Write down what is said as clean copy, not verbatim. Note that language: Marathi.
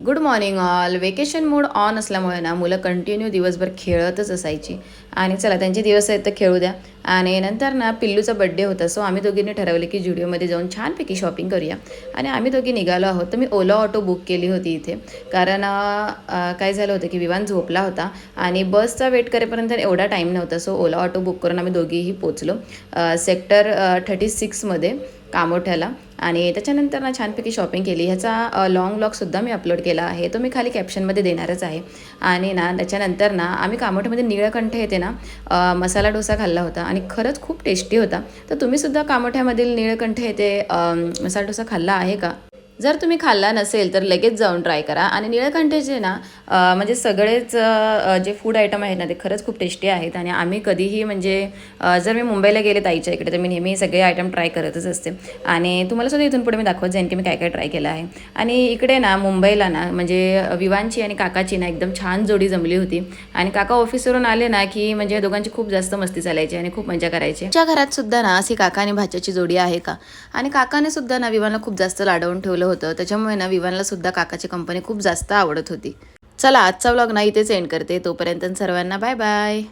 Good morning all. Vacation mood on असल्यामुळे ना मुलं कंटिन्यू दिवसभर खेळतच असायची. आणि चला त्यांचे दिवस आहेत तर खेळू द्या. आणि नंतर ना पिल्लूचा बड्डे होता, सो आम्ही दोघींनी ठरवलं की जुडिओमध्ये जाऊन छानपैकी शॉपिंग करूया. आणि आम्ही दोघी निघालो आहोत. तर मी ओला ऑटो बुक केली होती इथे, कारण काय झालं होतं की विवान झोपला होता आणि बसचा वेट करेपर्यंत एवढा टाईम नव्हता. सो ओला ऑटो बुक करून आम्ही दोघीही पोचलो सेक्टर 36मध्ये कामोठ्याला. आणि त्याच्यानंतर ना छानपैकी शॉपिंग केली. ह्याचा लॉंग व्लॉगसुद्धा मी अपलोड केला आहे, तो मी खाली कॅप्शनमध्ये देणारच आहे. आणि ना त्याच्यानंतर ना आम्ही कामोठ्यामध्ये निळकंठ येते ना मसाला डोसा खाल्ला होता आणि खरंच खूप टेस्टी होता. तर तुम्हीसुद्धा कामोठ्यामधील निळकंठ येते मसाला डोसा खाल्ला आहे का? जर तुम्ही खाल्ला नसेल तर लगेच जाऊन ट्राय करा. आणि निळकंठचे ना म्हणजे सगळेच जे फूड आयटम आहेत ना ते खरंच खूप टेस्टी आहेत. आणि आम्ही कधीही म्हणजे जर मी मुंबईला गेले ताईच्या इकडे तर मी नेहमी सगळे आयटम ट्राय करतच असते. आणि तुम्हाला सुद्धा इथून पुढे मी दाखवत जाईन की मी काय काय ट्राय केलं आहे. आणि इकडे ना मुंबईला ना म्हणजे विवांची आणि काकाची ना एकदम छान जोडी जमली होती. आणि काका ऑफिसवरून आले ना की म्हणजे दोघांची खूप जास्त मस्ती चालायची आणि खूप मजा करायची. आमच्या घरात सुद्धा ना अशी काका आणि भाच्याची जोडी आहे का. आणि काकाने सुद्धा ना विवानला खूप जास्त लाडवून ठेवलं होतं, त्याच्यामुळे ना विवानला सुद्धा काकाची कंपनी खूप जास्त आवडत होती. चला आजचा व्लॉग ना इथेच एंड करते. तोपर्यंत सर्वांना बाय बाय.